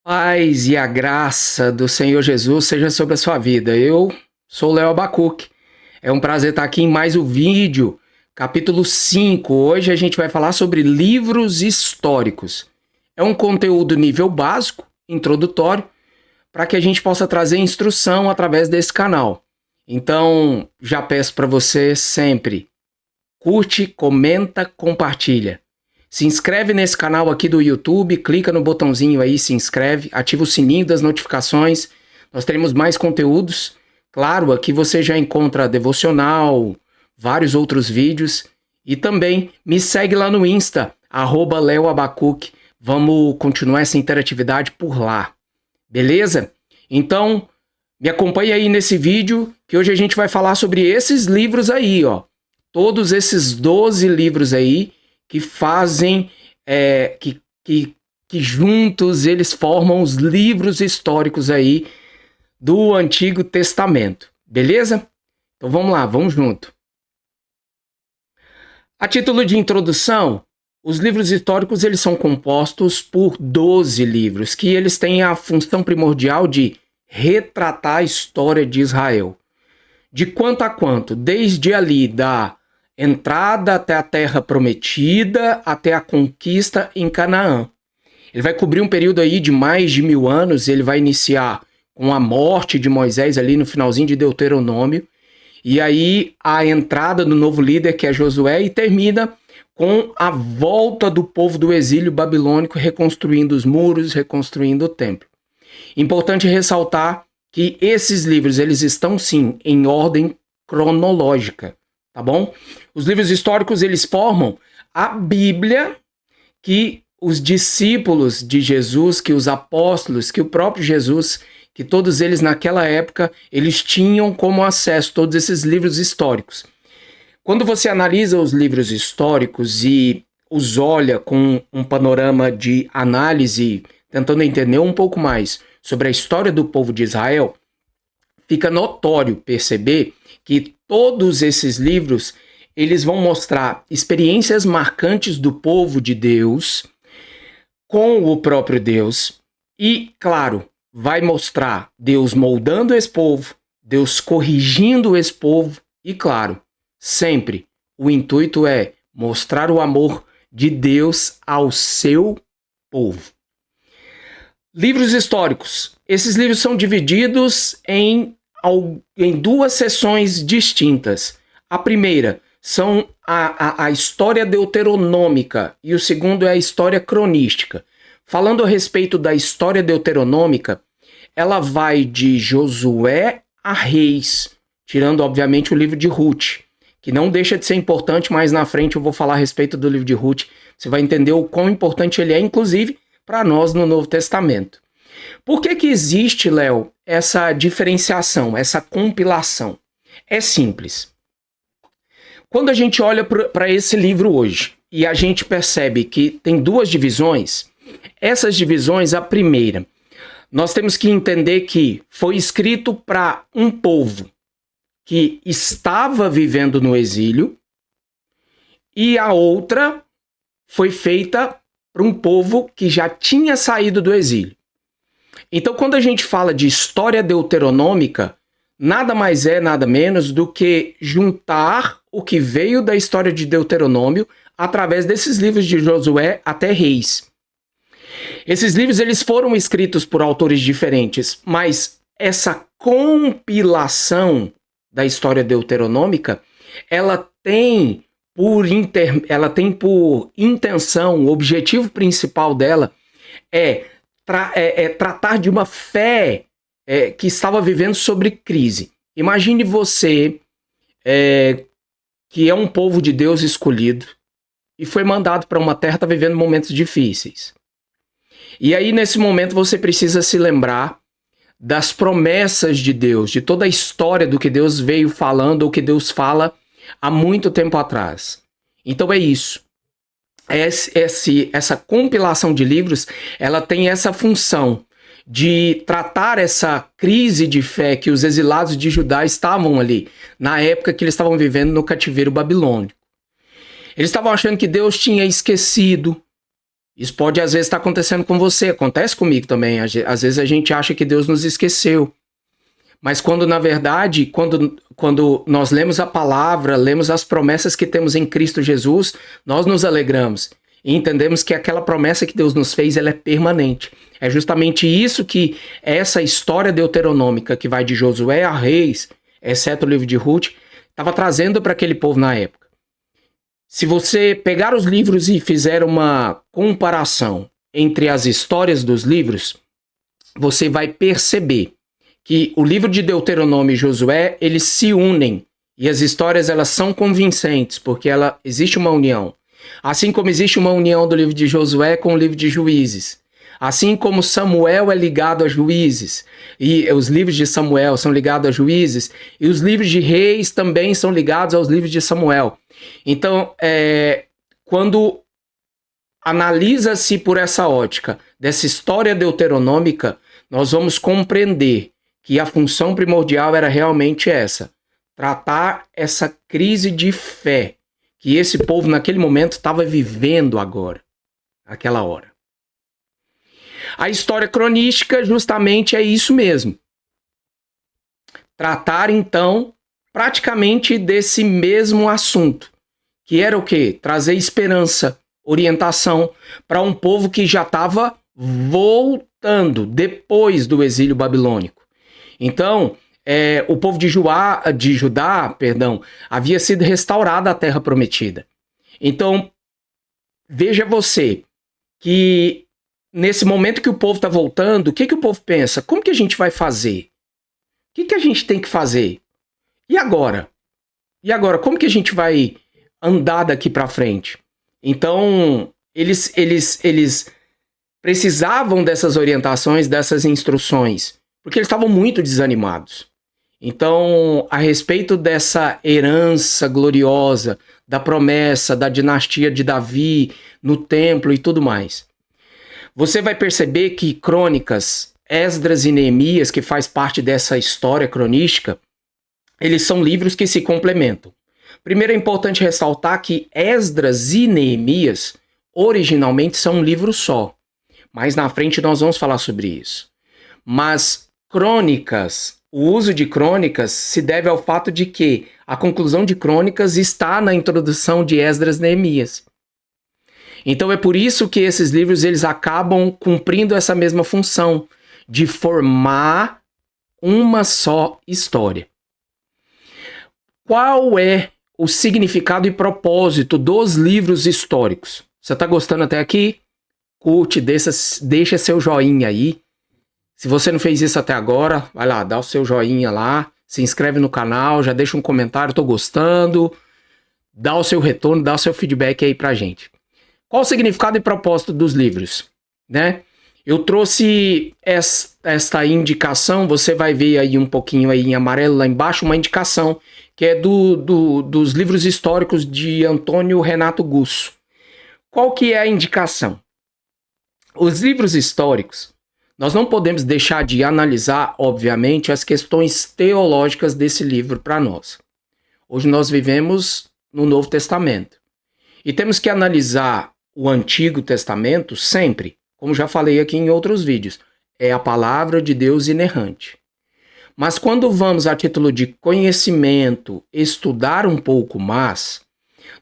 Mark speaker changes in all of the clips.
Speaker 1: Paz e a graça do Senhor Jesus seja sobre a sua vida. Eu sou o Léo Abacuque. É um prazer estar aqui em mais um vídeo, capítulo 5. Hoje a gente vai falar sobre livros históricos. É um conteúdo nível básico, introdutório, para que a gente possa trazer instrução através desse canal. Então, já peço para você sempre, curte, comenta, compartilha. Se inscreve nesse canal aqui do YouTube, clica no botãozinho aí, se inscreve, ativa o sininho das notificações. Nós teremos mais conteúdos. Claro, aqui você já encontra devocional, vários outros vídeos. E também me segue lá no Insta, @leoabacuque. Vamos continuar essa interatividade por lá. Beleza? Então, me acompanhe aí nesse vídeo, que hoje a gente vai falar sobre esses livros aí, ó. Todos esses 12 livros aí, que fazem, que juntos eles formam os livros históricos aí do Antigo Testamento, beleza? Então vamos lá, vamos junto. A título de introdução, os livros históricos eles são compostos por 12 livros, que eles têm a função primordial de retratar a história de Israel. De quanto a quanto, desde ali da entrada até a terra prometida, até a conquista em Canaã. Ele vai cobrir um período aí de mais de 1000 anos, ele vai iniciar com a morte de Moisés ali no finalzinho de Deuteronômio, e aí a entrada do novo líder, que é Josué, e termina com a volta do povo do exílio babilônico, reconstruindo os muros, reconstruindo o templo. Importante ressaltar que esses livros, eles estão sim em ordem cronológica, tá bom? Os livros históricos, eles formam a Bíblia que os discípulos de Jesus, que os apóstolos, que o próprio Jesus, que todos eles naquela época, eles tinham como acesso todos esses livros históricos. Quando você analisa os livros históricos e os olha com um panorama de análise, tentando entender um pouco mais sobre a história do povo de Israel, fica notório perceber que todos esses livros, eles vão mostrar experiências marcantes do povo de Deus com o próprio Deus e, claro, vai mostrar Deus moldando esse povo, Deus corrigindo esse povo e, claro, sempre o intuito é mostrar o amor de Deus ao seu povo. Livros históricos. Esses livros são divididos em duas seções distintas. A primeira são a história deuteronômica e o segundo é a história cronística. Falando a respeito da história deuteronômica, ela vai de Josué a Reis, tirando obviamente o livro de Ruth, que não deixa de ser importante, mas na frente eu vou falar a respeito do livro de Ruth. Você vai entender o quão importante ele é, inclusive, para nós no Novo Testamento. Por que existe, Léo, essa diferenciação, essa compilação? É simples. Quando a gente olha para esse livro hoje e a gente percebe que tem duas divisões, essas divisões, a primeira, nós temos que entender que foi escrito para um povo que estava vivendo no exílio e a outra foi feita para um povo que já tinha saído do exílio. Então, quando a gente fala de história deuteronômica, nada mais é, nada menos do que juntar o que veio da história de Deuteronômio através desses livros de Josué até Reis. Esses livros eles foram escritos por autores diferentes, mas essa compilação da história deuteronômica, ela tem por intenção, o objetivo principal dela é tratar de uma fé que estava vivendo sobre crise. Imagine você, que é um povo de Deus escolhido e foi mandado para uma terra, está vivendo momentos difíceis. E aí, nesse momento, você precisa se lembrar das promessas de Deus, de toda a história do que Deus veio falando ou que Deus fala há muito tempo atrás. Então é isso. Essa compilação de livros, ela tem essa função de tratar essa crise de fé que os exilados de Judá estavam ali, na época que eles estavam vivendo no cativeiro babilônico. Eles estavam achando que Deus tinha esquecido, Isso pode às vezes estar acontecendo com você, acontece comigo também. Às vezes a gente acha que Deus nos esqueceu. Mas quando, na verdade, quando nós lemos a palavra, lemos as promessas que temos em Cristo Jesus, nós nos alegramos e entendemos que aquela promessa que Deus nos fez, ela é permanente. É justamente isso que essa história deuteronômica, que vai de Josué a Reis, exceto o livro de Ruth, estava trazendo para aquele povo na época. Se você pegar os livros e fizer uma comparação entre as histórias dos livros, você vai perceber que o livro de Deuteronômio e Josué, eles se unem, e as histórias elas são convincentes, porque existe uma união. Assim como existe uma união do livro de Josué com o livro de Juízes. Assim como Samuel é ligado a Juízes, e os livros de Samuel são ligados a Juízes, e os livros de Reis também são ligados aos livros de Samuel. Então, quando analisa-se por essa ótica dessa história deuteronômica, nós vamos compreender que a função primordial era realmente essa: tratar essa crise de fé que esse povo naquele momento estava vivendo agora, aquela hora. A história cronística justamente é isso mesmo. Tratar então praticamente desse mesmo assunto, que era o quê? Trazer esperança, orientação para um povo que já estava voltando depois do exílio babilônico. Então, o povo de Judá, havia sido restaurada a terra prometida. Então, veja você que nesse momento que o povo está voltando, o que o povo pensa? Como que a gente vai fazer? O que a gente tem que fazer? E agora? E agora, como que a gente vai andar daqui para frente? Então, eles precisavam dessas orientações, dessas instruções, porque eles estavam muito desanimados. Então, a respeito dessa herança gloriosa, da promessa, da dinastia de Davi, no templo e tudo mais, você vai perceber que Crônicas, Esdras e Neemias, que faz parte dessa história cronística, eles são livros que se complementam. Primeiro é importante ressaltar que Esdras e Neemias originalmente são um livro só. Mais na frente nós vamos falar sobre isso. Mas Crônicas, o uso de Crônicas se deve ao fato de que a conclusão de Crônicas está na introdução de Esdras e Neemias. Então é por isso que esses livros eles acabam cumprindo essa mesma função de formar uma só história. Qual é o significado e propósito dos livros históricos? Você está gostando até aqui? Curte, deixa seu joinha aí. Se você não fez isso até agora, vai lá, dá o seu joinha lá, se inscreve no canal, já deixa um comentário, estou gostando, dá o seu retorno, dá o seu feedback aí pra gente. Qual o significado e propósito dos livros? Né? Eu trouxe esta indicação, você vai ver aí um pouquinho aí em amarelo lá embaixo, uma indicação que é dos livros históricos de Antônio Renato Gusso. Qual que é a indicação? Os livros históricos, nós não podemos deixar de analisar, obviamente, as questões teológicas desse livro para nós. Hoje nós vivemos no Novo Testamento e temos que analisar o Antigo Testamento sempre, como já falei aqui em outros vídeos, é a palavra de Deus inerrante. Mas quando vamos a título de conhecimento, estudar um pouco mais,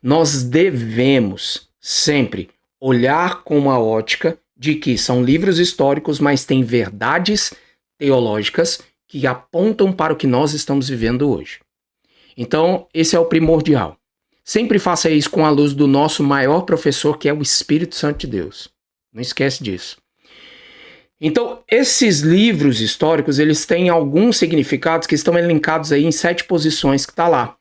Speaker 1: nós devemos sempre olhar com uma ótica de que são livros históricos, mas têm verdades teológicas que apontam para o que nós estamos vivendo hoje. Então, esse é o primordial. Sempre faça isso com a luz do nosso maior professor, que é o Espírito Santo de Deus. Não esquece disso. Então, esses livros históricos, eles têm alguns significados que estão elencados aí em 7 posições que está lá.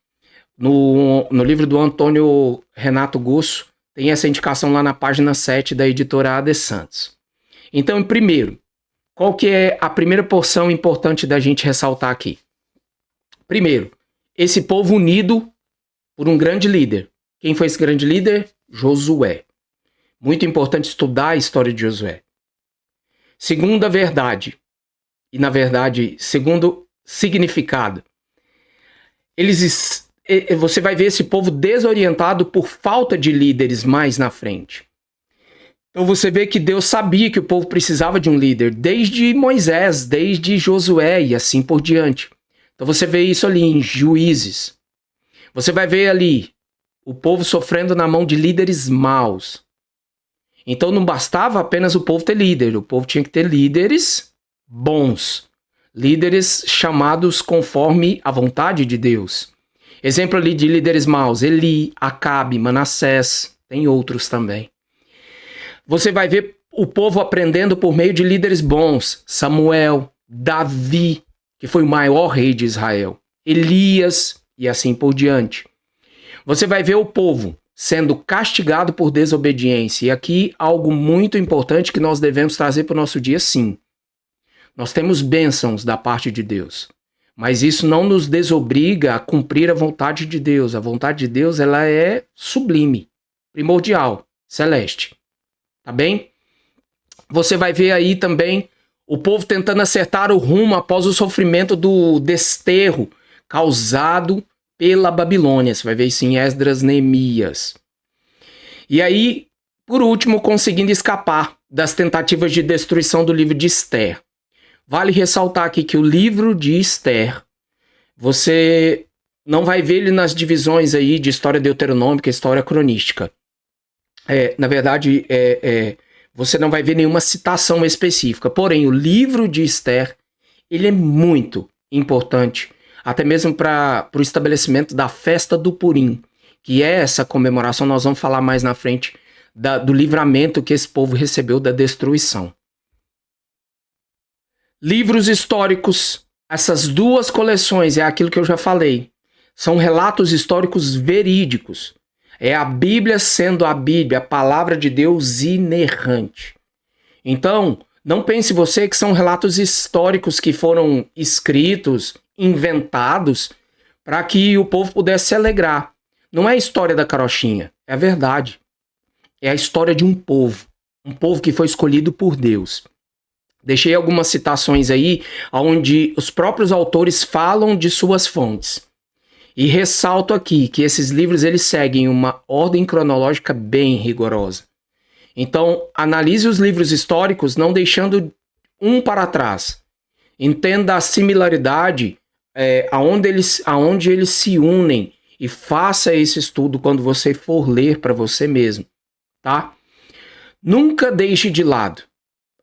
Speaker 1: No livro do Antônio Renato Gusso, tem essa indicação lá na página 7 da editora AD Santos. Então, primeiro, qual que é a primeira porção importante da gente ressaltar aqui? Primeiro, esse povo unido por um grande líder. Quem foi esse grande líder? Josué. Muito importante estudar a história de Josué. Segunda verdade, e na verdade, segundo significado, você vai ver esse povo desorientado por falta de líderes mais na frente. Então você vê que Deus sabia que o povo precisava de um líder, desde Moisés, desde Josué e assim por diante. Então você vê isso ali em Juízes. Você vai ver ali o povo sofrendo na mão de líderes maus. Então não bastava apenas o povo ter líder, o povo tinha que ter líderes bons. Líderes chamados conforme a vontade de Deus. Exemplo ali de líderes maus, Eli, Acabe, Manassés, tem outros também. Você vai ver o povo aprendendo por meio de líderes bons, Samuel, Davi, que foi o maior rei de Israel, Elias e assim por diante. Você vai ver o povo sendo castigado por desobediência. E aqui algo muito importante que nós devemos trazer para o nosso dia, sim. Nós temos bênçãos da parte de Deus, mas isso não nos desobriga a cumprir a vontade de Deus. A vontade de Deus, ela é sublime, primordial, celeste. Tá bem? Você vai ver aí também o povo tentando acertar o rumo após o sofrimento do desterro causado pela Babilônia. Você vai ver isso em Esdras, Neemias. E aí, por último, conseguindo escapar das tentativas de destruição do livro de Esther. Vale ressaltar aqui que o livro de Esther, você não vai ver ele nas divisões aí de história deuteronômica e história cronística. Na verdade, você não vai ver nenhuma citação específica. Porém, o livro de Esther, ele é muito importante, até mesmo para o estabelecimento da festa do Purim, que é essa comemoração, nós vamos falar mais na frente, do livramento que esse povo recebeu da destruição. Livros históricos, essas duas coleções, é aquilo que eu já falei, são relatos históricos verídicos. É a Bíblia sendo a Bíblia, a palavra de Deus inerrante. Então, não pense você que são relatos históricos que foram escritos, inventados, para que o povo pudesse se alegrar. Não é a história da carochinha, é a verdade. É a história de um povo que foi escolhido por Deus. Deixei algumas citações aí, onde os próprios autores falam de suas fontes. E ressalto aqui que esses livros eles seguem uma ordem cronológica bem rigorosa. Então, analise os livros históricos não deixando um para trás. Entenda a similaridade aonde eles se unem e faça esse estudo quando você for ler para você mesmo, tá? Nunca deixe de lado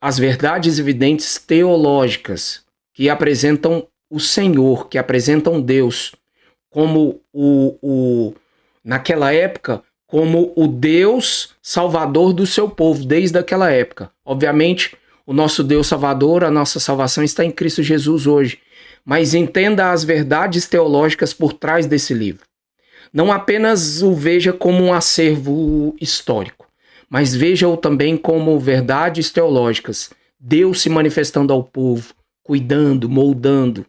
Speaker 1: as verdades evidentes teológicas que apresentam o Senhor, que apresentam Deus como naquela época, como o Deus salvador do seu povo, desde aquela época. Obviamente, o nosso Deus salvador, a nossa salvação está em Cristo Jesus hoje. Mas entenda as verdades teológicas por trás desse livro. Não apenas o veja como um acervo histórico, mas veja-o também como verdades teológicas. Deus se manifestando ao povo, cuidando, moldando,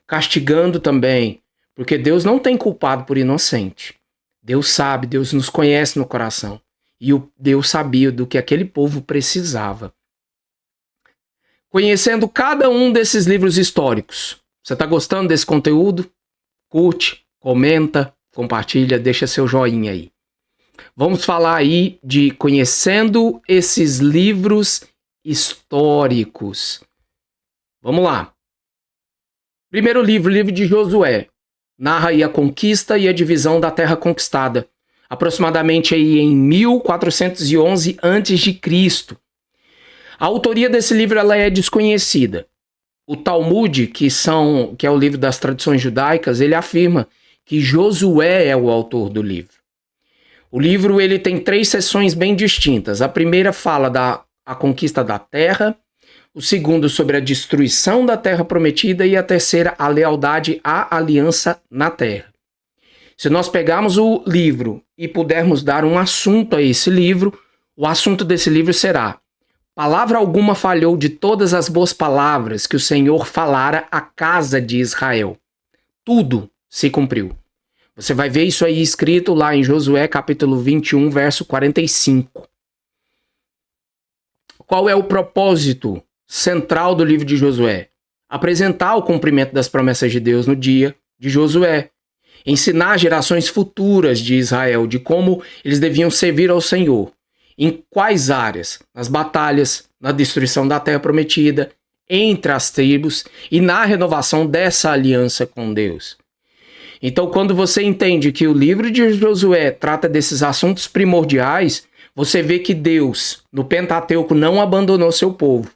Speaker 1: castigando também, porque Deus não tem culpado por inocente. Deus sabe, Deus nos conhece no coração. E Deus sabia do que aquele povo precisava. Conhecendo cada um desses livros históricos, você está gostando desse conteúdo? Curte, comenta, compartilha, deixa seu joinha aí. Vamos falar aí de conhecendo esses livros históricos. Vamos lá. Primeiro livro, o livro de Josué. Narra aí a conquista e a divisão da terra conquistada, aproximadamente aí em 1411 a.C. A autoria desse livro ela é desconhecida. O Talmud, que é o livro das tradições judaicas, ele afirma que Josué é o autor do livro. O livro ele tem 3 seções bem distintas. A primeira fala da conquista da terra, o segundo sobre a destruição da terra prometida e a terceira a lealdade à aliança na terra. Se nós pegarmos o livro e pudermos dar um assunto a esse livro, o assunto desse livro será: palavra alguma falhou de todas as boas palavras que o Senhor falara à casa de Israel. Tudo se cumpriu. Você vai ver isso aí escrito lá em Josué capítulo 21, verso 45. Qual é o propósito central do livro de Josué? Apresentar o cumprimento das promessas de Deus no dia de Josué. Ensinar gerações futuras de Israel de como eles deviam servir ao Senhor. Em quais áreas? Nas batalhas, na destruição da terra prometida, entre as tribos e na renovação dessa aliança com Deus. Então, quando você entende que o livro de Josué trata desses assuntos primordiais, você vê que Deus, no Pentateuco, não abandonou seu povo.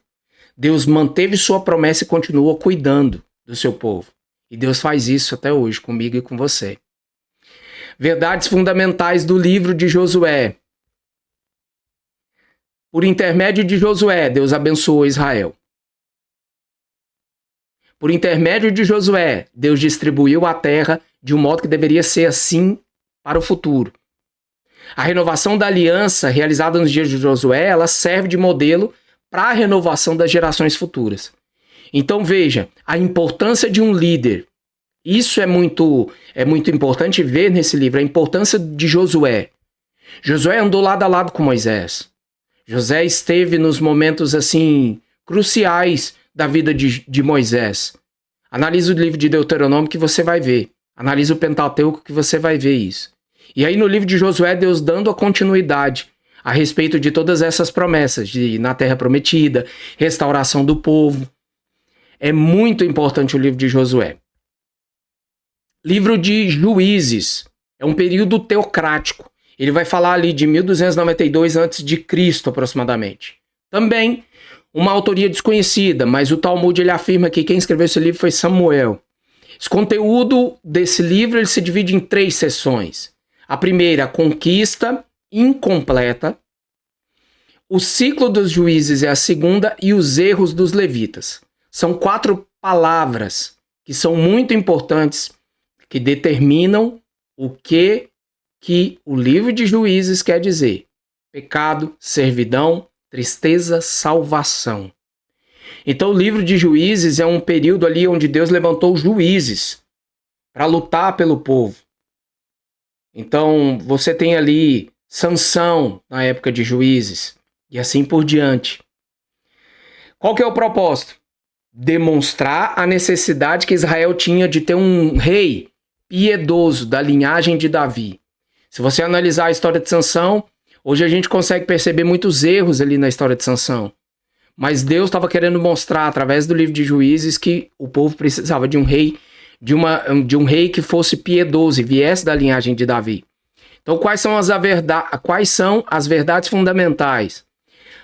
Speaker 1: Deus manteve sua promessa e continua cuidando do seu povo. E Deus faz isso até hoje, comigo e com você. Verdades fundamentais do livro de Josué. Por intermédio de Josué, Deus abençoou Israel. Por intermédio de Josué, Deus distribuiu a terra de um modo que deveria ser assim para o futuro. A renovação da aliança realizada nos dias de Josué, ela serve de modelo para a renovação das gerações futuras. Então veja, a importância de um líder. Isso é muito importante ver nesse livro, a importância de Josué. Josué andou lado a lado com Moisés. Josué esteve nos momentos assim cruciais da vida de Moisés. Analisa o livro de Deuteronômio que você vai ver. Analisa o Pentateuco que você vai ver isso. E aí no livro de Josué, Deus dando a continuidade a respeito de todas essas promessas, de na terra prometida, restauração do povo. É muito importante o livro de Josué. Livro de Juízes. É um período teocrático. Ele vai falar ali de 1292 a.C. aproximadamente. Também uma autoria desconhecida, mas o Talmud ele afirma que quem escreveu esse livro foi Samuel. Esse conteúdo desse livro ele se divide em 3 seções. A primeira, a conquista incompleta. O ciclo dos juízes é a segunda e os erros dos levitas. São 4 palavras que são muito importantes, que determinam o que o livro de Juízes quer dizer. Pecado, servidão, tristeza, salvação. Então o livro de Juízes é um período ali onde Deus levantou juízes para lutar pelo povo. Então você tem ali Sansão na época de Juízes e assim por diante. Qual que é o propósito? Demonstrar a necessidade que Israel tinha de ter um rei piedoso da linhagem de Davi. Se você analisar a história de Sansão, hoje a gente consegue perceber muitos erros ali na história de Sansão. Mas Deus estava querendo mostrar através do livro de Juízes que o povo precisava de um rei, de um rei que fosse piedoso e viesse da linhagem de Davi. Então quais são as verdades fundamentais?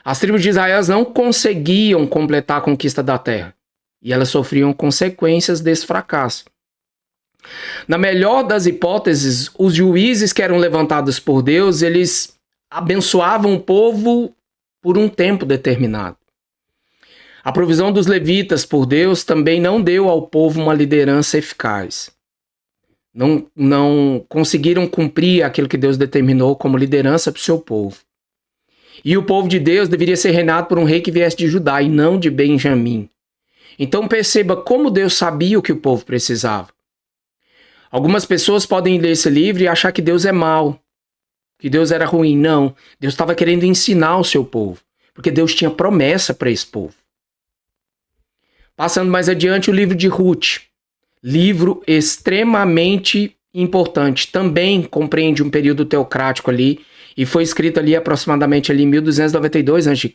Speaker 1: As tribos de Israel não conseguiam completar a conquista da terra e elas sofriam consequências desse fracasso. Na melhor das hipóteses, os juízes que eram levantados por Deus, eles abençoavam o povo por um tempo determinado. A provisão dos levitas por Deus também não deu ao povo uma liderança eficaz. Não conseguiram cumprir aquilo que Deus determinou como liderança para o seu povo. E o povo de Deus deveria ser reinado por um rei que viesse de Judá e não de Benjamim. Então perceba como Deus sabia o que o povo precisava. Algumas pessoas podem ler esse livro e achar que Deus é mau, que Deus era ruim. Não, Deus estava querendo ensinar o seu povo, porque Deus tinha promessa para esse povo. Passando mais adiante, o livro de Ruth. Livro extremamente importante. Também compreende um período teocrático ali e foi escrito ali aproximadamente ali em 1292 a.C.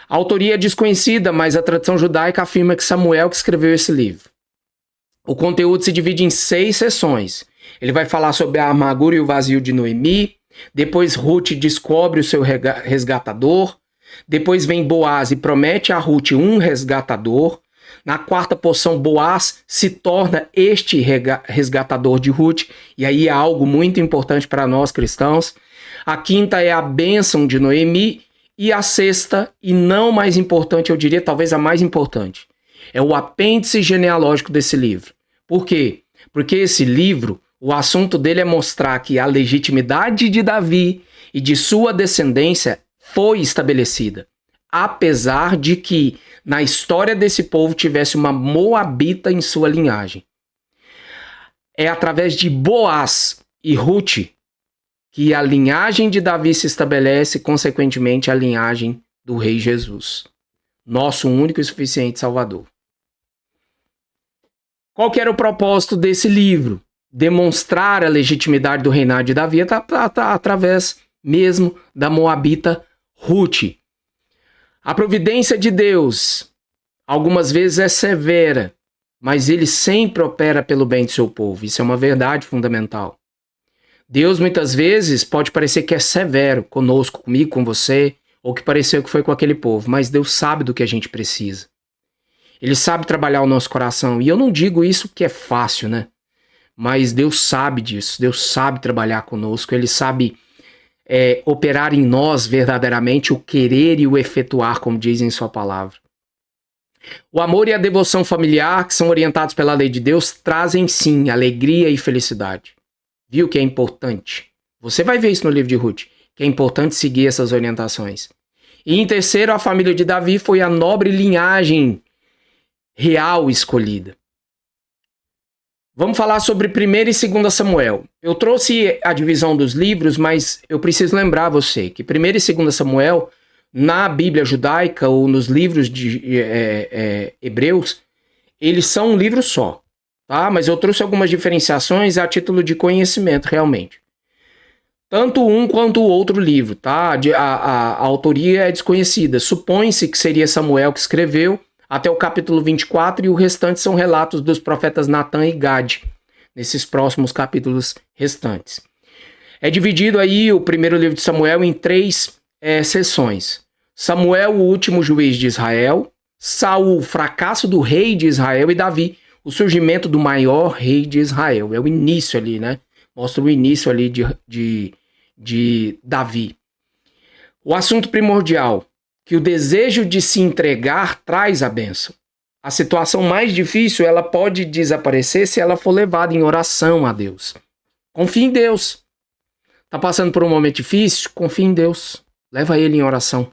Speaker 1: A autoria é desconhecida, mas a tradição judaica afirma que Samuel que escreveu esse livro. O conteúdo se divide em 6 seções. Ele vai falar sobre a amargura e o vazio de Noemi. Depois Ruth descobre o seu resgatador. Depois vem Boaz e promete a Ruth um resgatador. Na 4ª porção, Boaz se torna este resgatador de Ruth. E aí é algo muito importante para nós cristãos. A 5ª é a bênção de Noemi. E a 6ª, e não mais importante, eu diria talvez a mais importante, é o apêndice genealógico desse livro. Por quê? Porque esse livro, o assunto dele é mostrar que a legitimidade de Davi e de sua descendência foi estabelecida, apesar de que na história desse povo tivesse uma moabita em sua linhagem. É através de Boaz e Ruth que a linhagem de Davi se estabelece, consequentemente a linhagem do Rei Jesus, nosso único e suficiente Salvador. Qual que era o propósito desse livro? Demonstrar a legitimidade do reinado de Davi através mesmo da moabita Ruth. A providência de Deus, algumas vezes é severa, mas ele sempre opera pelo bem do seu povo. Isso é uma verdade fundamental. Deus muitas vezes pode parecer que é severo conosco, comigo, com você, ou que pareceu que foi com aquele povo, mas Deus sabe do que a gente precisa. Ele sabe trabalhar o nosso coração. E eu não digo isso que é fácil, né? Mas Deus sabe disso. Deus sabe trabalhar conosco. Ele sabe operar em nós verdadeiramente o querer e o efetuar, como diz em sua palavra. O amor e a devoção familiar, que são orientados pela lei de Deus, trazem sim alegria e felicidade. Viu que é importante? Você vai ver isso no livro de Ruth, que é importante seguir essas orientações. E em terceiro, a família de Davi foi a nobre linhagem real escolhida. Vamos falar sobre 1º e 2 Samuel. Eu trouxe a divisão dos livros, mas eu preciso lembrar você que 1º e 2 Samuel, na Bíblia judaica ou nos livros de hebreus, eles são um livro só, tá? Mas eu trouxe algumas diferenciações a título de conhecimento, realmente. Tanto um quanto o outro livro, tá? A autoria é desconhecida. Supõe-se que seria Samuel que escreveu, até o capítulo 24, e o restante são relatos dos profetas Natan e Gade, nesses próximos capítulos restantes. É dividido aí o primeiro livro de Samuel em 3 seções. Samuel, o último juiz de Israel, Saul, o fracasso do rei de Israel, e Davi, o surgimento do maior rei de Israel. É o início ali, né? Mostra o início ali de Davi. O assunto primordial, que o desejo de se entregar traz a bênção. A situação mais difícil, ela pode desaparecer se ela for levada em oração a Deus. Confie em Deus. Tá passando por um momento difícil? Confie em Deus. Leva ele em oração.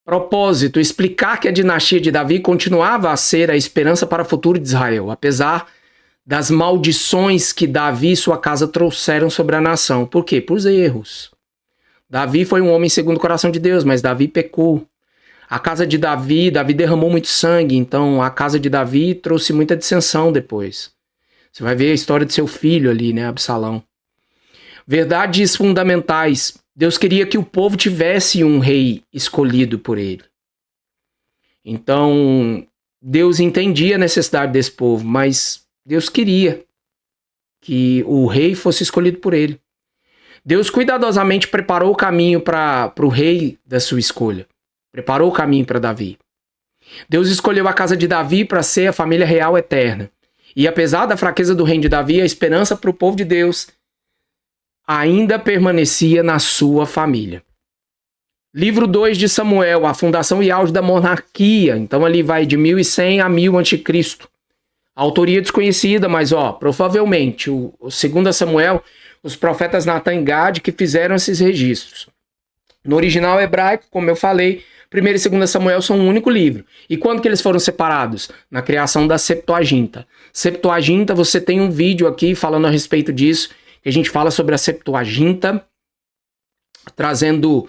Speaker 1: Propósito, explicar que a dinastia de Davi continuava a ser a esperança para o futuro de Israel, apesar das maldições que Davi e sua casa trouxeram sobre a nação. Por quê? Por erros. Davi foi um homem segundo o coração de Deus, mas Davi pecou. A casa de Davi derramou muito sangue, então a casa de Davi trouxe muita dissensão depois. Você vai ver a história de seu filho ali, né, Absalão. Verdades fundamentais. Deus queria que o povo tivesse um rei escolhido por ele. Então, Deus entendia a necessidade desse povo, mas Deus queria que o rei fosse escolhido por ele. Deus cuidadosamente preparou o caminho para o rei da sua escolha. Preparou o caminho para Davi. Deus escolheu a casa de Davi para ser a família real eterna. E apesar da fraqueza do reino de Davi, a esperança para o povo de Deus ainda permanecia na sua família. Livro 2 de Samuel, a fundação e auge da monarquia. Então ali vai de 1100 a 1000 a.C. Autoria desconhecida, mas provavelmente o 2 Samuel, os profetas Natan e Gade que fizeram esses registros. No original hebraico, como eu falei, 1º e 2 Samuel são um único livro. E quando que eles foram separados? Na criação da Septuaginta. Septuaginta, você tem um vídeo aqui falando a respeito disso, que a gente fala sobre a Septuaginta, trazendo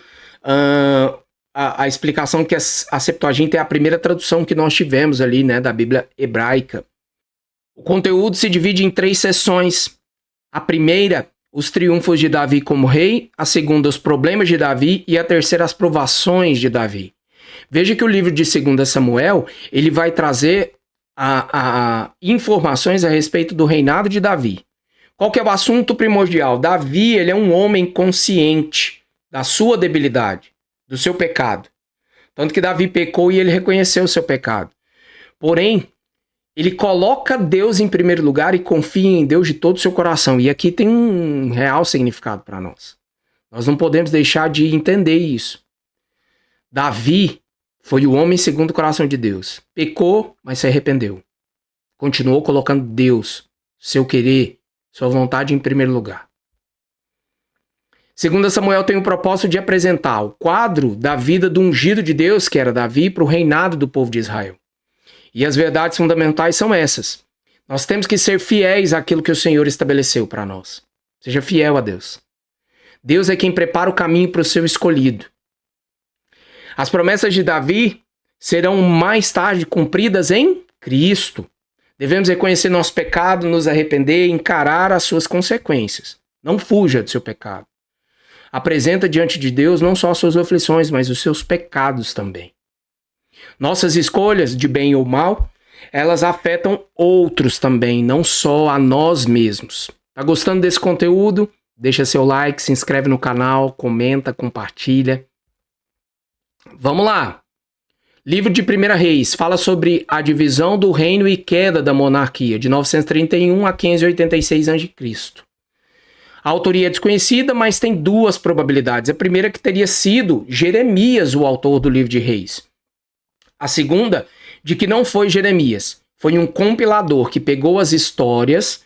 Speaker 1: a explicação que a Septuaginta é a primeira tradução que nós tivemos ali, né, da Bíblia hebraica. O conteúdo se divide em 3 seções. A primeira, os triunfos de Davi como rei, a segunda, os problemas de Davi, e a terceira, as provações de Davi. Veja que o livro de 2 Samuel, ele vai trazer informações a respeito do reinado de Davi. Qual que é o assunto primordial? Davi, ele é um homem consciente da sua debilidade, do seu pecado. Tanto que Davi pecou e ele reconheceu o seu pecado. Porém, ele coloca Deus em primeiro lugar e confia em Deus de todo o seu coração. E aqui tem um real significado para nós. Nós não podemos deixar de entender isso. Davi foi o homem segundo o coração de Deus. Pecou, mas se arrependeu. Continuou colocando Deus, seu querer, sua vontade em primeiro lugar. 2 Samuel tem o propósito de apresentar o quadro da vida do ungido de Deus, que era Davi, para o reinado do povo de Israel. E as verdades fundamentais são essas. Nós temos que ser fiéis àquilo que o Senhor estabeleceu para nós. Seja fiel a Deus. Deus é quem prepara o caminho para o seu escolhido. As promessas de Davi serão mais tarde cumpridas em Cristo. Devemos reconhecer nosso pecado, nos arrepender e encarar as suas consequências. Não fuja do seu pecado. Apresenta diante de Deus não só as suas aflições, mas os seus pecados também. Nossas escolhas, de bem ou mal, elas afetam outros também, não só a nós mesmos. Tá gostando desse conteúdo? Deixa seu like, se inscreve no canal, comenta, compartilha. Vamos lá! Livro de 1 Reis fala sobre a divisão do reino e queda da monarquia, de 931 a 586 a.C. A autoria é desconhecida, mas tem duas probabilidades. A primeira é que teria sido Jeremias o autor do livro de Reis. A segunda, de que não foi Jeremias. Foi um compilador que pegou as histórias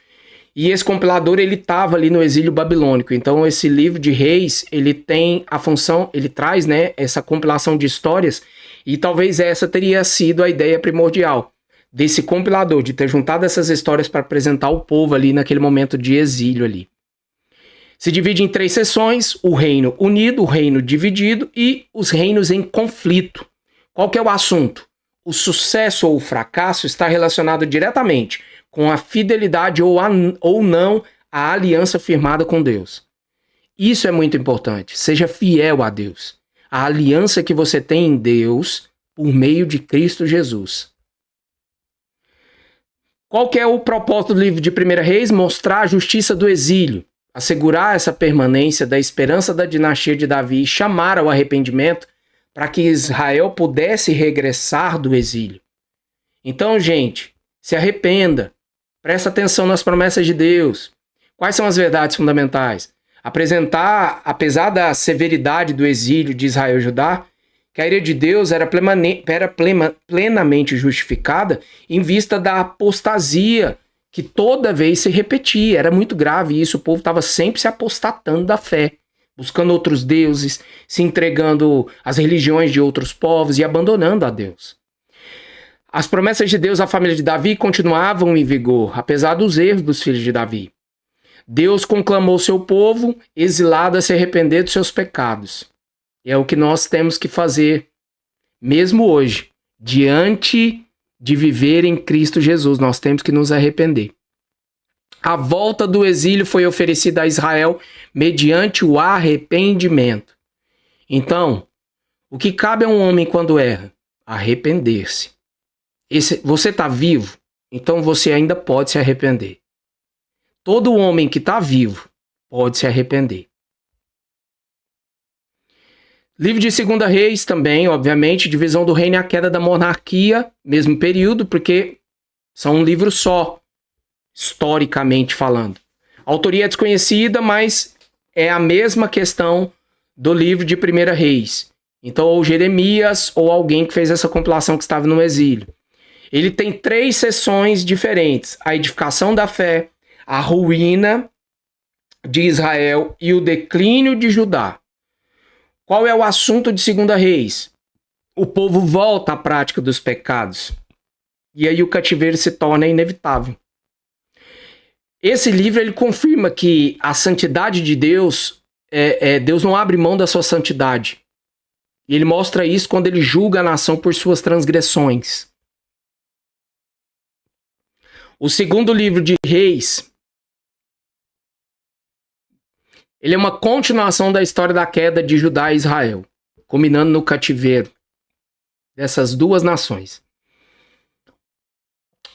Speaker 1: e esse compilador ele estava ali no exílio babilônico. Então esse livro de Reis, ele tem a função, ele traz, né, essa compilação de histórias e talvez essa teria sido a ideia primordial desse compilador, de ter juntado essas histórias para apresentar ao povo ali naquele momento de exílio ali. Se divide em 3 seções: o reino unido, o reino dividido e os reinos em conflito. Qual que é o assunto? O sucesso ou o fracasso está relacionado diretamente com a fidelidade ou não à aliança firmada com Deus. Isso é muito importante. Seja fiel a Deus. A aliança que você tem em Deus por meio de Cristo Jesus. Qual que é o propósito do livro de 1 Reis? Mostrar a justiça do exílio, assegurar essa permanência da esperança da dinastia de Davi e chamar ao arrependimento para que Israel pudesse regressar do exílio. Então, gente, se arrependa, presta atenção nas promessas de Deus. Quais são as verdades fundamentais? Apresentar, apesar da severidade do exílio de Israel e Judá, que a ira de Deus era plenamente justificada em vista da apostasia que toda vez se repetia. Era muito grave isso, o povo estava sempre se apostatando da fé, buscando outros deuses, se entregando às religiões de outros povos e abandonando a Deus. As promessas de Deus à família de Davi continuavam em vigor, apesar dos erros dos filhos de Davi. Deus conclamou seu povo exilado a se arrepender dos seus pecados. E é o que nós temos que fazer, mesmo hoje, diante de viver em Cristo Jesus. Nós temos que nos arrepender. A volta do exílio foi oferecida a Israel mediante o arrependimento. Então, o que cabe a um homem quando erra? Arrepender-se. Você está vivo, então você ainda pode se arrepender. Todo homem que está vivo pode se arrepender. Livro de 2 Reis também, obviamente, divisão do reino e a queda da monarquia, mesmo período, porque são um livro só, historicamente falando. A autoria é desconhecida, mas é a mesma questão do livro de 1 Reis. Então, ou Jeremias, ou alguém que fez essa compilação que estava no exílio. Ele tem 3 seções diferentes: a edificação da fé, a ruína de Israel e o declínio de Judá. Qual é o assunto de 2 Reis? O povo volta à prática dos pecados. E aí o cativeiro se torna inevitável. Esse livro ele confirma que a santidade de Deus, Deus não abre mão da sua santidade. E ele mostra isso quando ele julga a nação por suas transgressões. O segundo livro de Reis, ele é uma continuação da história da queda de Judá e Israel, culminando no cativeiro dessas duas nações.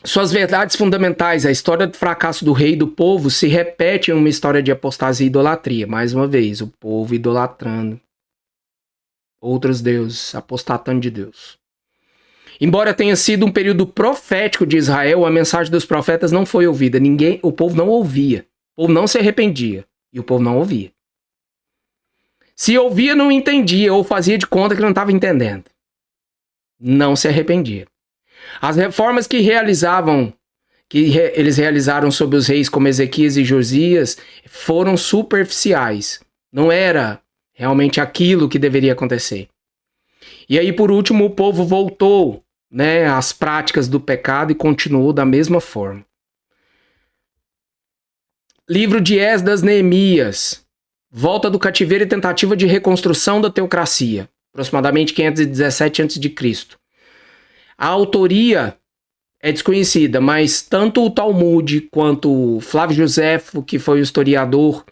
Speaker 1: Suas verdades fundamentais, a história do fracasso do rei e do povo, se repete em uma história de apostasia e idolatria. Mais uma vez, o povo idolatrando outros deuses, apostatando de Deus. Embora tenha sido um período profético de Israel, a mensagem dos profetas não foi ouvida. O povo não ouvia. O povo não se arrependia. E o povo não ouvia. Se ouvia, não entendia, ou fazia de conta que não estava entendendo. Não se arrependia. As reformas que eles realizaram sobre os reis como Ezequias e Josias foram superficiais. Não era realmente aquilo que deveria acontecer. E aí, por último, o povo voltou, às práticas do pecado e continuou da mesma forma. Livro de Esdras, Neemias. Volta do cativeiro e tentativa de reconstrução da teocracia. Aproximadamente 517 a.C. A autoria é desconhecida, mas tanto o Talmud quanto o Flávio Joséfo, que foi o historiador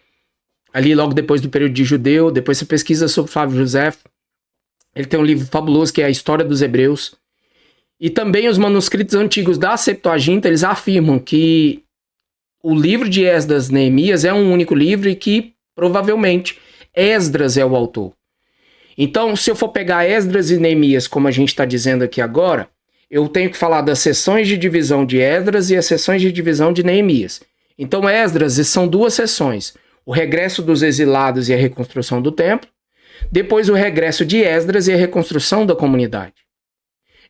Speaker 1: ali logo depois do período de Judeu. Depois você pesquisa sobre Flávio José. Ele tem um livro fabuloso que é a História dos Hebreus. E também os manuscritos antigos da Septuaginta, eles afirmam que o livro de Esdras e Neemias é um único livro e que provavelmente Esdras é o autor. Então, se eu for pegar Esdras e Neemias, como a gente está dizendo aqui agora, eu tenho que falar das seções de divisão de Esdras e as seções de divisão de Neemias. Então, Esdras são duas seções: o regresso dos exilados e a reconstrução do templo, depois o regresso de Esdras e a reconstrução da comunidade.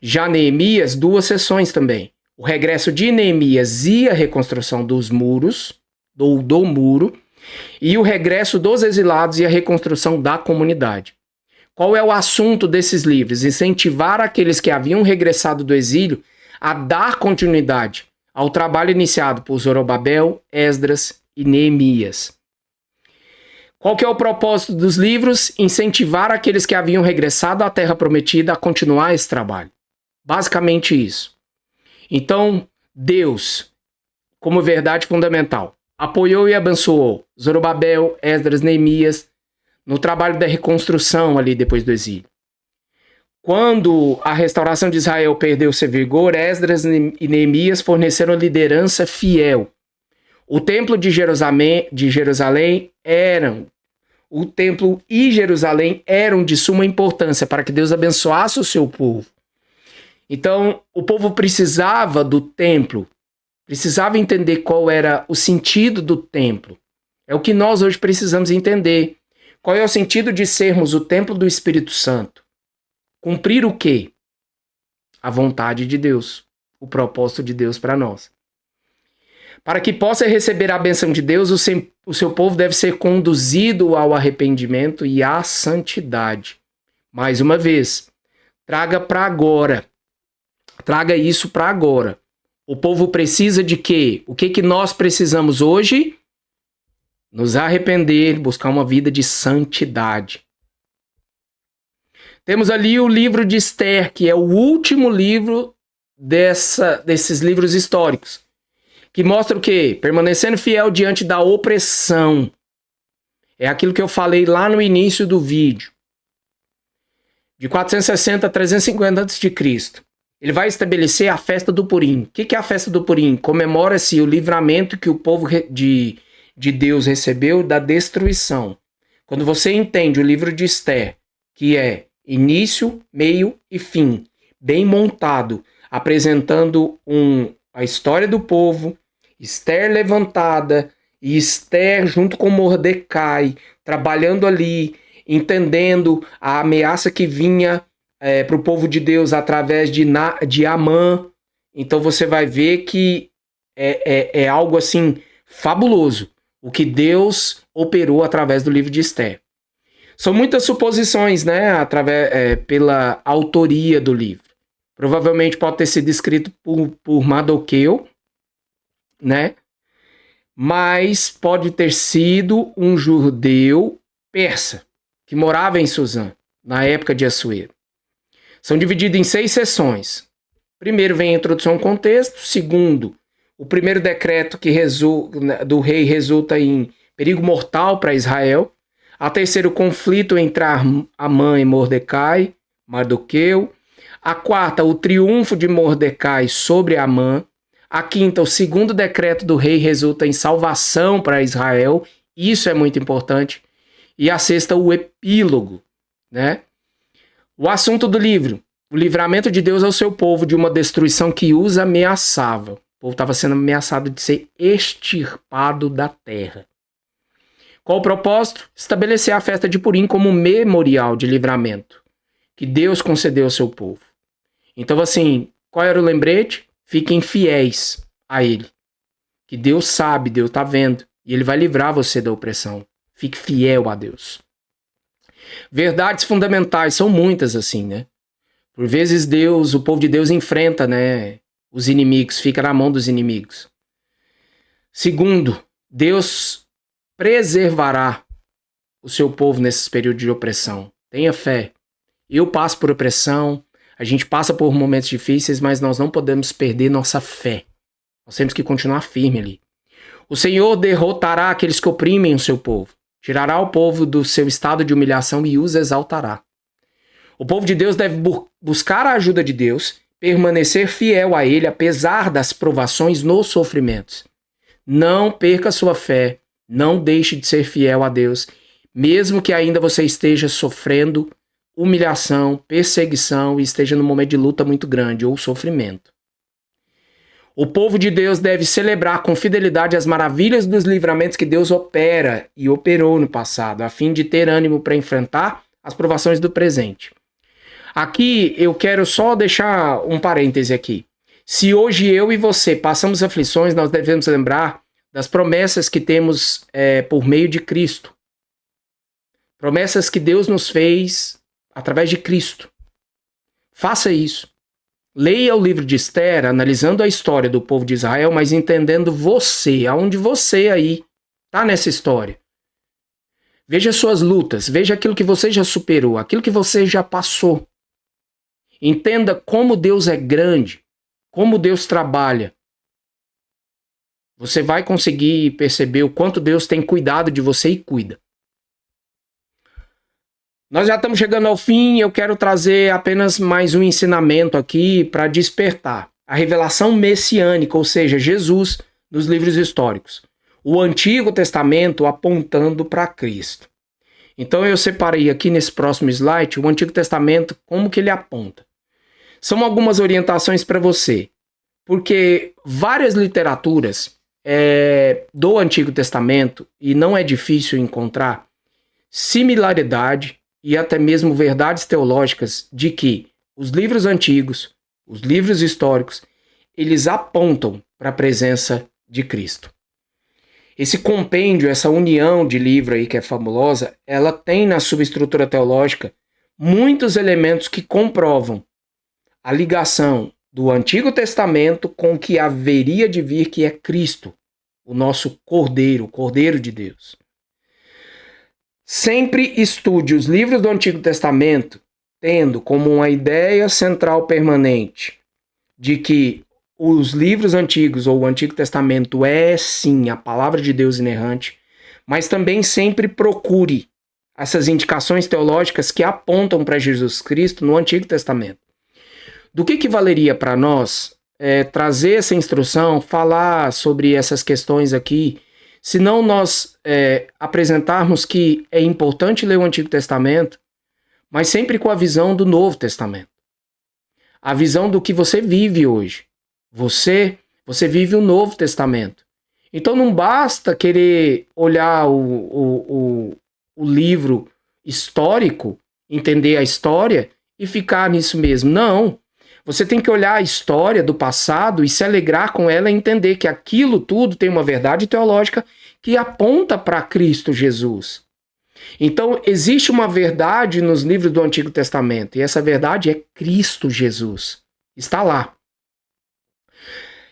Speaker 1: Já Neemias, duas seções também: o regresso de Neemias e a reconstrução dos muros, do muro, e o regresso dos exilados e a reconstrução da comunidade. Qual é o assunto desses livros? Incentivar aqueles que haviam regressado do exílio a dar continuidade ao trabalho iniciado por Zorobabel, Esdras e Neemias. Qual que é o propósito dos livros? Incentivar aqueles que haviam regressado à Terra Prometida a continuar esse trabalho. Basicamente isso. Então, Deus, como verdade fundamental, apoiou e abençoou Zorobabel, Esdras, Neemias no trabalho da reconstrução ali depois do exílio. Quando a restauração de Israel perdeu seu vigor, Esdras e Neemias forneceram liderança fiel. O templo de Jerusalém o templo e Jerusalém eram de suma importância para que Deus abençoasse o seu povo. Então, o povo precisava do templo, precisava entender qual era o sentido do templo. É o que nós hoje precisamos entender. Qual é o sentido de sermos o templo do Espírito Santo? Cumprir o quê? A vontade de Deus, o propósito de Deus para nós. Para que possa receber a bênção de Deus, o seu povo deve ser conduzido ao arrependimento e à santidade. Mais uma vez, traga para agora. Traga isso para agora. O povo precisa de quê? O que nós precisamos hoje? Nos arrepender, buscar uma vida de santidade. Temos ali o livro de Esther, que é o último livro desses livros históricos, que mostra o quê? Permanecendo fiel diante da opressão. É aquilo que eu falei lá no início do vídeo. De 460 a 350 a.C. Ele vai estabelecer a festa do Purim. O que é a festa do Purim? Comemora-se o livramento que o povo de Deus recebeu da destruição. Quando você entende o livro de Esther, que é início, meio e fim, bem montado, apresentando a história do povo, Esther levantada, e Esther junto com Mordecai, trabalhando ali, entendendo a ameaça que vinha para o povo de Deus através de Amã. Então você vai ver que é algo assim fabuloso, o que Deus operou através do livro de Esther. São muitas suposições, né, pela autoria do livro. Provavelmente pode ter sido escrito por Mardoqueu, né? Mas pode ter sido um judeu persa que morava em Suzã, na época de Assuero. São divididos em 6 seções. Primeiro vem a introdução ao contexto. Segundo, o primeiro decreto do rei resulta em perigo mortal para Israel. A terceira, o conflito entre Amã e Mordecai, Mardoqueu. A quarta, o triunfo de Mordecai sobre Amã. A quinta, o segundo decreto do rei resulta em salvação para Israel. Isso é muito importante. E a sexta, o epílogo, né? O assunto do livro: o livramento de Deus ao seu povo de uma destruição que os ameaçava. O povo estava sendo ameaçado de ser extirpado da terra. Qual o propósito? Estabelecer a festa de Purim como um memorial de livramento que Deus concedeu ao seu povo. Então, assim, qual era o lembrete? Fiquem fiéis a Ele. Que Deus sabe, Deus está vendo, e Ele vai livrar você da opressão. Fique fiel a Deus. Verdades fundamentais, são muitas assim, né? Por vezes o povo de Deus enfrenta, né, os inimigos, fica na mão dos inimigos. Segundo, Deus preservará o seu povo nesses períodos de opressão. Tenha fé. Eu passo por opressão, a gente passa por momentos difíceis, mas nós não podemos perder nossa fé. Nós temos que continuar firme ali. O Senhor derrotará aqueles que oprimem o seu povo. Tirará o povo do seu estado de humilhação e os exaltará. O povo de Deus deve buscar a ajuda de Deus, permanecer fiel a Ele apesar das provações nos sofrimentos. Não perca sua fé, não deixe de ser fiel a Deus, mesmo que ainda você esteja sofrendo humilhação, perseguição e esteja num momento de luta muito grande ou sofrimento. O povo de Deus deve celebrar com fidelidade as maravilhas dos livramentos que Deus opera e operou no passado, a fim de ter ânimo para enfrentar as provações do presente. Aqui eu quero só deixar um parêntese aqui. Se hoje eu e você passamos aflições, nós devemos lembrar das promessas que temos por meio de Cristo. Promessas que Deus nos fez através de Cristo. Faça isso. Leia o livro de Esther, analisando a história do povo de Israel, mas entendendo você, aonde você aí está nessa história. Veja suas lutas, veja aquilo que você já superou, aquilo que você já passou. Entenda como Deus é grande, como Deus trabalha. Você vai conseguir perceber o quanto Deus tem cuidado de você e cuida. Nós já estamos chegando ao fim e eu quero trazer apenas mais um ensinamento aqui para despertar. A revelação messiânica, ou seja, Jesus nos livros históricos. O Antigo Testamento apontando para Cristo. Então eu separei aqui nesse próximo slide o Antigo Testamento, como que ele aponta. São algumas orientações para você, porque várias literaturas do Antigo Testamento, e não é difícil encontrar similaridade e até mesmo verdades teológicas de que os livros antigos, os livros históricos, eles apontam para a presença de Cristo. Esse compêndio, essa união de livro aí que é fabulosa, ela tem na sua estrutura teológica muitos elementos que comprovam a ligação do Antigo Testamento com o que haveria de vir, que é Cristo, o nosso Cordeiro, o Cordeiro de Deus. Sempre estude os livros do Antigo Testamento tendo como uma ideia central permanente de que os livros antigos ou o Antigo Testamento é sim a palavra de Deus inerrante, mas também sempre procure essas indicações teológicas que apontam para Jesus Cristo no Antigo Testamento. Do que valeria para nós trazer essa instrução, falar sobre essas questões aqui, se não nós apresentarmos que é importante ler o Antigo Testamento, mas sempre com a visão do Novo Testamento. A visão do que você vive hoje. Você vive o Novo Testamento. Então não basta querer olhar o livro histórico, entender a história e ficar nisso mesmo. Não. Você tem que olhar a história do passado e se alegrar com ela e entender que aquilo tudo tem uma verdade teológica que aponta para Cristo Jesus. Então, existe uma verdade nos livros do Antigo Testamento, e essa verdade é Cristo Jesus. Está lá.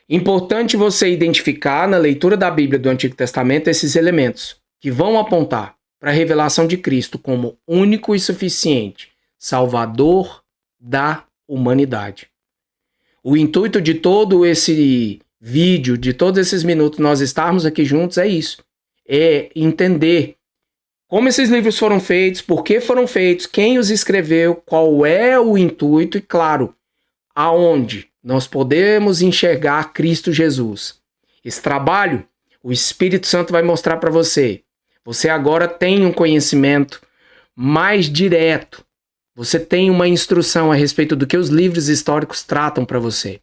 Speaker 1: Importante você identificar na leitura da Bíblia do Antigo Testamento esses elementos que vão apontar para a revelação de Cristo como único e suficiente Salvador da humanidade. O intuito de todo esse vídeo, de todos esses minutos nós estarmos aqui juntos é isso. É entender como esses livros foram feitos, por que foram feitos, quem os escreveu, qual é o intuito e, claro, aonde nós podemos enxergar Cristo Jesus. Esse trabalho, o Espírito Santo vai mostrar para você. Você agora tem um conhecimento mais direto. Você tem uma instrução a respeito do que os livros históricos tratam para você.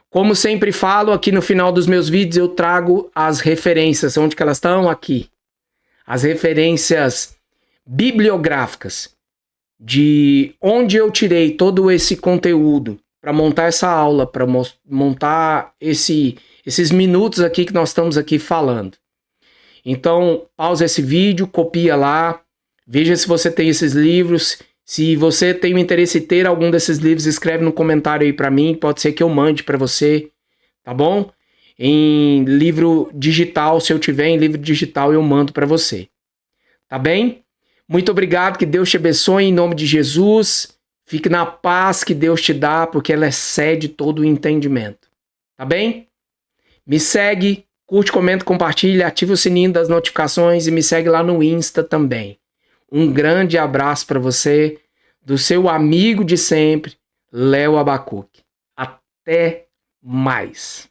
Speaker 1: Como sempre falo, aqui no final dos meus vídeos eu trago as referências. Onde que elas estão? Aqui. As referências bibliográficas de onde eu tirei todo esse conteúdo para montar essa aula, para montar esses minutos aqui que nós estamos aqui falando. Então, pausa esse vídeo, copia lá, veja se você tem esses livros. Se você tem o interesse em ter algum desses livros, escreve no comentário aí para mim, pode ser que eu mande para você, tá bom? Em livro digital, se eu tiver em livro digital, eu mando para você. Tá bem? Muito obrigado, que Deus te abençoe em nome de Jesus. Fique na paz que Deus te dá, porque ela excede todo o entendimento. Tá bem? Me segue, Curte, comenta, compartilha, ativa o sininho das notificações e me segue lá no Insta também. Um grande abraço para você, do seu amigo de sempre, Léo Abacuque. Até mais.